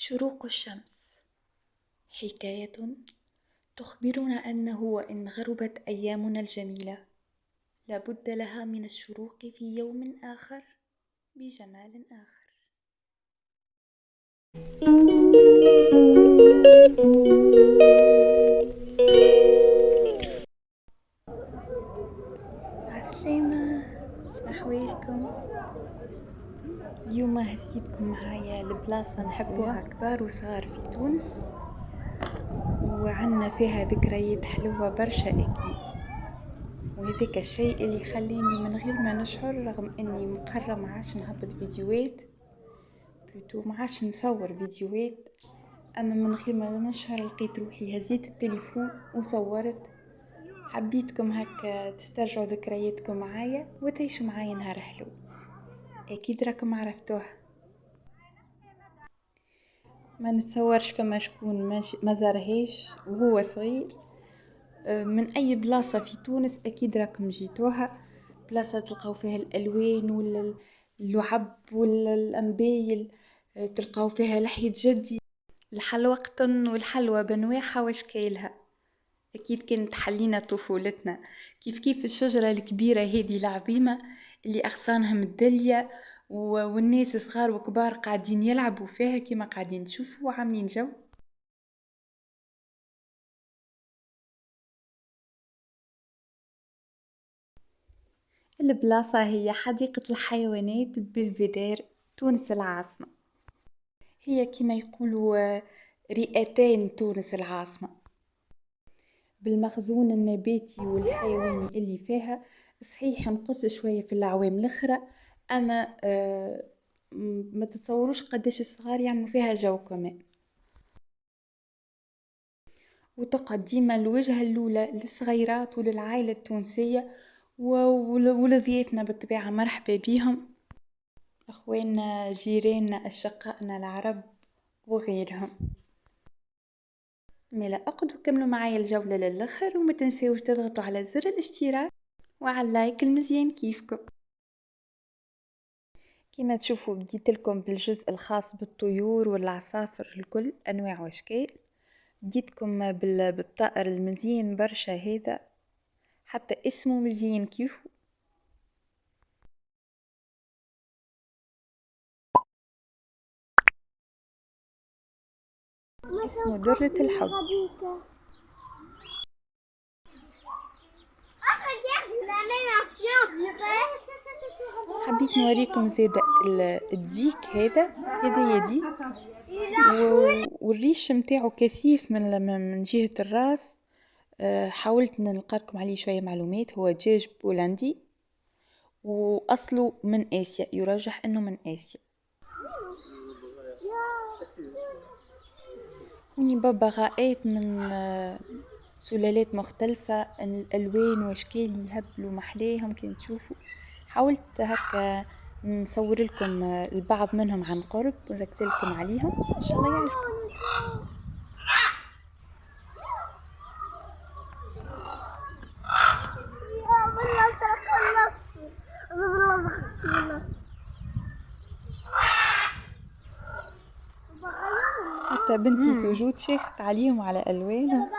شروق الشمس حكاية تخبرنا أنه وإن غربت أيامنا الجميلة لابد لها من الشروق في يوم آخر بجمال آخر. عسلامة، شنو أحوالكم؟ اليوم هزيتكم معايا لبلاصة نحبوها كبار وصغار في تونس، وعنا فيها ذكريات حلوة برشا أكيد، وهذاك الشيء اللي يخليني من غير ما نشعر رغم اني مقررة معاش نهبط فيديوهات بلوتو معاش نصور فيديوهات، اما من غير ما نشعر لقيت روحي هزيت التليفون وصورت. حبيتكم هكا تسترجعوا ذكرياتكم معايا وتعيشوا معايا نهار حلو. اكيد راكم عرفتوه، ما نتصورش فما شكون ما زارهاش وهو صغير من اي بلاصة في تونس. اكيد راكم جيتوها، بلاصة تلقاو فيها الالوان ولا اللعب ولا الانبايل، تلقاو فيها لحية جدي، الحلوى قطن والحلوى بنواحة واشكالها. اكيد كانت حلينا طفولتنا كيف الشجرة الكبيرة هذه العظيمة اللي اغصانها مدلية والناس صغار وكبار قاعدين يلعبوا فيها كما قاعدين تشوفوا وعاملين جو. البلاصة هي حديقة الحيوانات بلفيدير تونس العاصمة، هي كما يقولوا رئتين تونس العاصمة. بالمخزون النباتي والحيواني اللي فيها صحيح نقص شوية في الأعوام الأخرى، أما ما تتصوروش قداش الصغار يعملوا فيها جو كمان. وتقعد ديما الوجهة الأولى للصغيرات وللعائلة التونسية ولضيافنا بالطبيعة، مرحبا بيهم أخواننا جيراننا أشقائنا العرب وغيرهم. ملا أقعدوا كملوا معايا الجولة للآخر وما تنسوش تضغطوا على زر الاشتراك وعلى اللايك المزيان كيفكم. كما تشوفوا بديت لكم بالجزء الخاص بالطيور والعصافر الكل أنواع وأشكال، بديتكم بالطائر المزيان برشا هذا، حتى اسمه مزيان كيفو. اسمه درة الحب. حبيت نوريكم زيادة الديك هذا يديك والريش متاعه كثيف من جهة الراس. حاولت نلقاكم عليه شوية معلومات، هو دجاج بولندي وأصله من آسيا، يرجح أنه من آسيا. هوني ببغاءات من سلالات مختلفة، الألوان وأشكال يهبلوا محلاهم كي تشوفوا. حاولت هكا نصور لكم البعض منهم عن قرب ونركز لكم عليهم إن شاء الله يعجبكم. حتى بنتي سجود شافت عليهم على ألوانهم.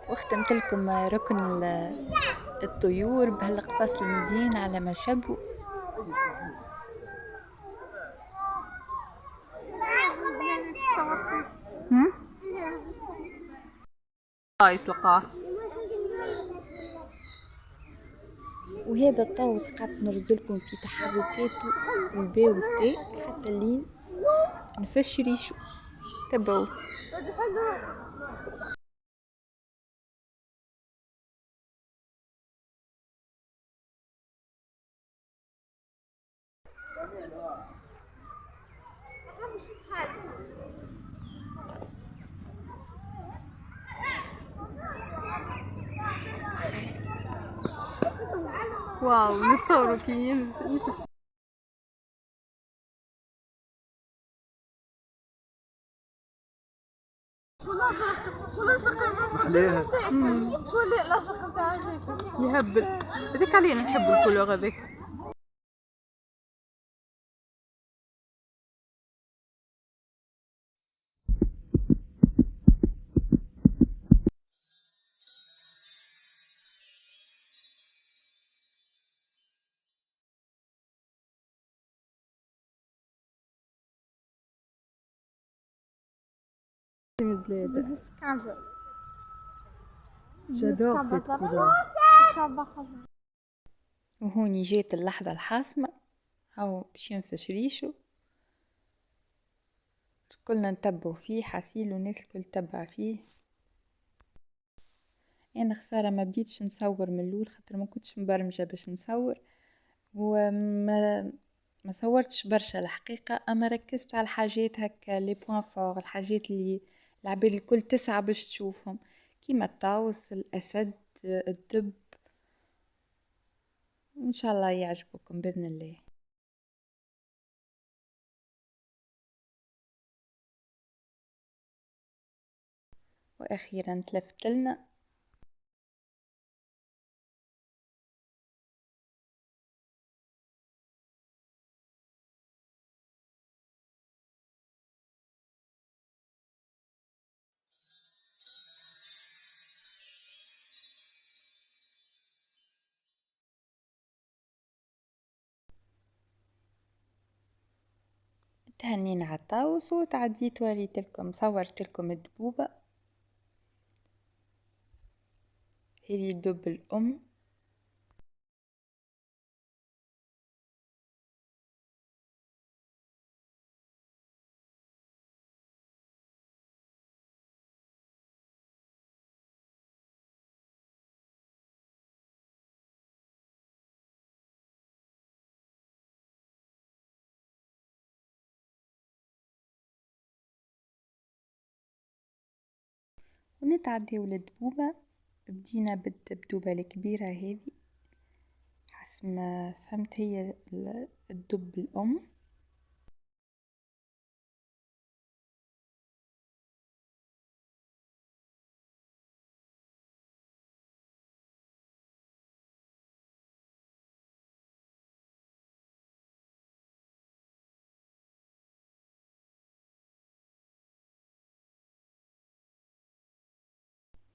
واختمت لكم ركن الطيور بهالقفص المزيان على ما شبه. وهذا الطاوس قعدت نرزلكم في تحركاته بالباء والتاء حتى اللين نفش ريشو. تبعوا. واو نتصوروا كيف شو لصق عليها؟ شو اللي لصق بتاع يهبل هذيك علينا نحب الكولور هذيك. وهوني جات اللحظة الحاسمة، هاو باش ينفش ريشو، كلنا نتبعوا فيه حاسيل والناس الكل تبع فيه. انا خسارة ما بديتش نصور من الاول خاطر ما كنتش مبرمجة باش نصور، وما ما صورتش برشا الحقيقة، اما ركزت على الحاجات هكا لي بوين فور، الحاجات اللي العباد الكل تسعى باش تشوفهم، كيما الطاوس، الاسد، الدب. وان شاء الله يعجبكم باذن الله. واخيرا تلفت لنا. تهنينا على الطاوس وتعديت وريتلكم صورتلكم الدبوبة، هذه الدب الأم. ونتعداو للدبوبة، بدينا بالدبدوبة الكبيرة هذه حسب ما فهمت هي الدب الأم.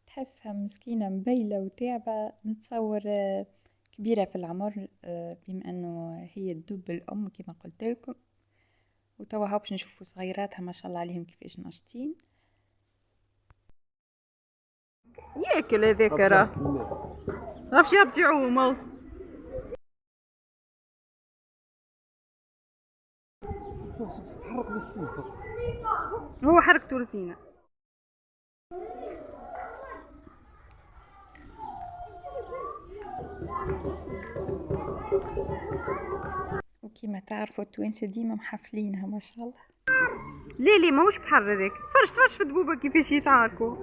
تحسها مسكينة مبيلة وتعبة، نتصور كبيرة في العمر، بما أنه هي الدب الأم كما قلت لكم، وتوا هاو باش نشوفوا صغيراتها ما شاء الله عليهم كيفاش ناشطين. ياكل هذاك راه باش يرجعوه موت. تحرك بالسيف هو حركته رزينة. وكما تعرفوا التوانسة ديما محفلينها ما شاء الله. ليه ماهوش بحر هذاك، تفرج في الدبوبة كيفاش يتعاركوا.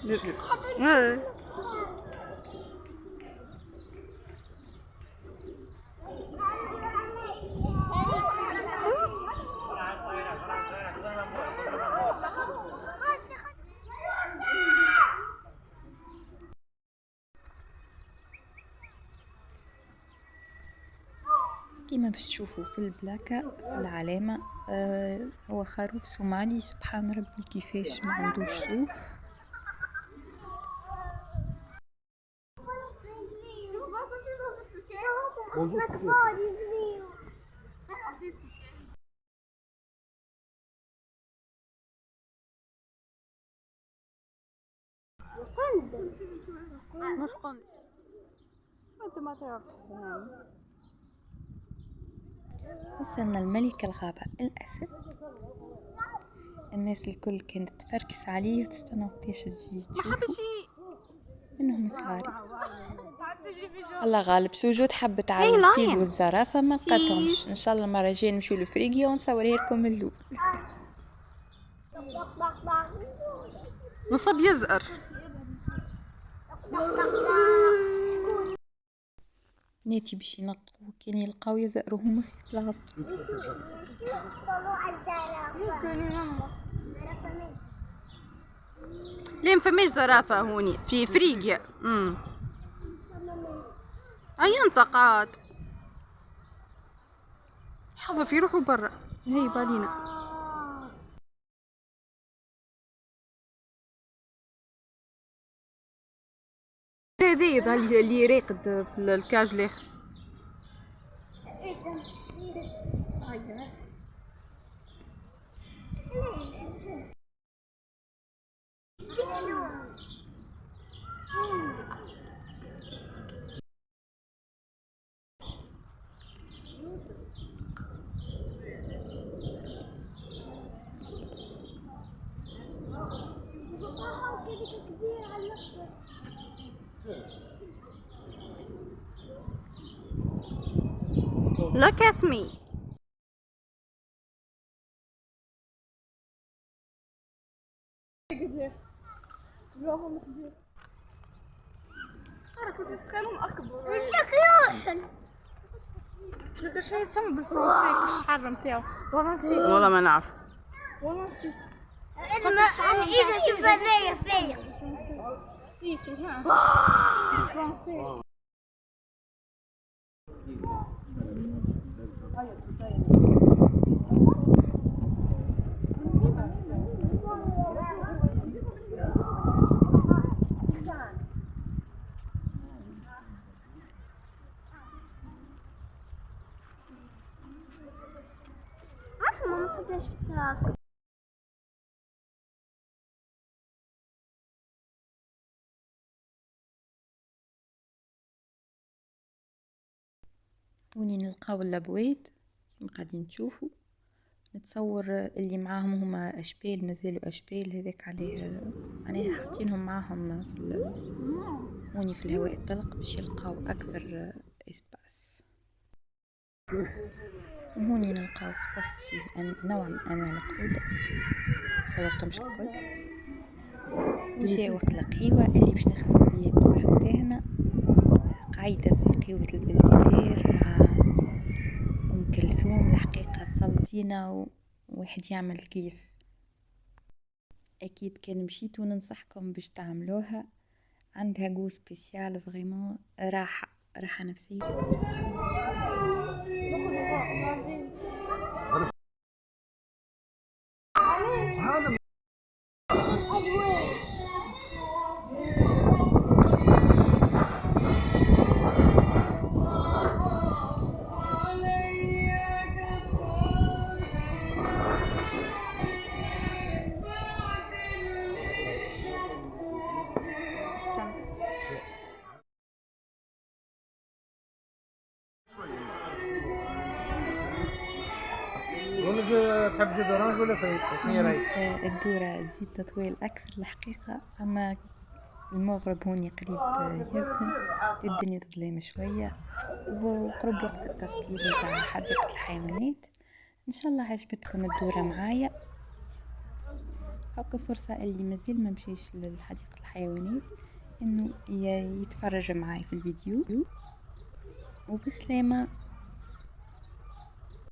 شوفني اتحرك كما باش تشوفوا في البلاكة في العلامة، هو خروف صومالي سبحان ربي كيفاش ما عندوش صوف. مش قند انت ما تعرف. وصلنا الملك الغابة الأسد. الناس الكل كانت تفركس عليه وتستنى وقتاش تجي تشوفه انهم صغار. الله غالب سوجود حبت على الفيل والزرافة ما لقاتهمش. ان شاء الله المرة الجاية نمشيو لفريقيا ونصورها لكم من اللول. نصب يزقر ناتي باش ينطقوا كان يلقاو يزقروا هما في بلاصتهم. ليه مفماش زرافة هوني في فريقيا. اي انطقات حظ في روحوا برا. هي بالينا هذا اللي راقد في الكاج الاخر. Look at me. شو يتسمى بالفرنسي الشعر نتاعو؟ والله نسيت. والله ما نعرف. والله نسيت. إذا شوف هذايا فيا. نسيتو ها. بالفرنسي. عشان ما نحطهاش في الساك. وني نلقاو اللبويد كيما قاعدين تشوفوا. نتصور اللي معاهم هما اشبال مازالوا اشبال هذاك عليه معناها حاطينهم معاهم هوني في الهواء الطلق باش يلقاو اكثر اسباس. وهوني نلقاو قفص فيه نوع من انواع القرود صورتهمش الكل. وجاء وقت القهوة اللي باش نخدمو بيه الدورة متاعنا. قاعدة في قهوة البلفيدير مع أم كلثوم. الحقيقة تسلطينا وواحد يعمل كيف. أكيد كان مشيتوا ننصحكم باش تعملوها. عندها جو سبيسيال فريمون راحة نفسية كبيرة. تحب تزيد اورانج ولا كانت الدورة تزيد تطويل أكثر الحقيقة. أما المغرب هوني قريب يذن الدنيا تظلم شوية وقرب وقت التسكير متاع حديقة الحيوانات. إن شاء الله عجبتكم الدورة معايا. هاك فرصة اللي مازال ما مشيش لحديقة الحيوانات إنه يتفرج معاي في الفيديو. وبسلامة.